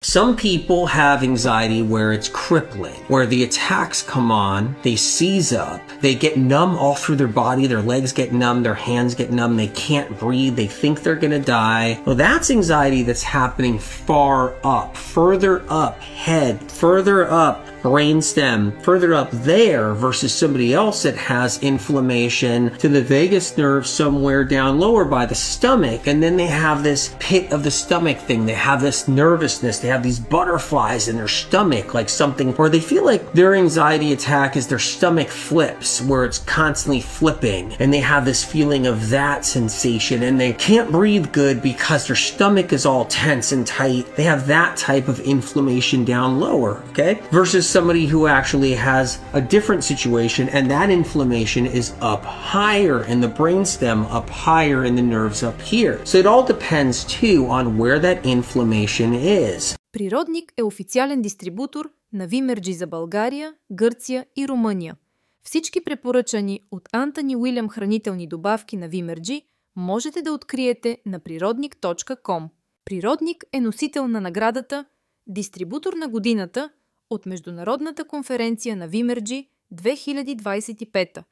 Some people have anxiety where it's crippling, where the attacks come on, they seize up, they get numb all through their body, their legs get numb, their hands get numb, they can't breathe, they think they're gonna die. Well, that's anxiety that's happening far up, further up, head, further up, brainstem, further up there versus somebody else that has inflammation to the vagus nerve somewhere down lower by the stomach, and then they have this pit of the stomach thing, they have this nervousness, they have these butterflies in their stomach, like something, or they feel like their anxiety attack is their stomach flips, where it's constantly flipping, and they have this feeling of that sensation, and they can't breathe good because their stomach is all tense and tight. They have that type of inflammation down lower, okay? Versus somebody who actually has a different situation, and that inflammation is up higher in the brainstem, up higher in the nerves up here. So it all depends too on where that inflammation is. Природник е официален дистрибутор на Вимерджи за България, Гърция и Румъния. Всички препоръчани от Антони Уилям хранителни добавки на Вимерджи можете да откриете на природник.com. Природник е носител на наградата Дистрибутор на годината от Международната конференция на Вимерджи 2025.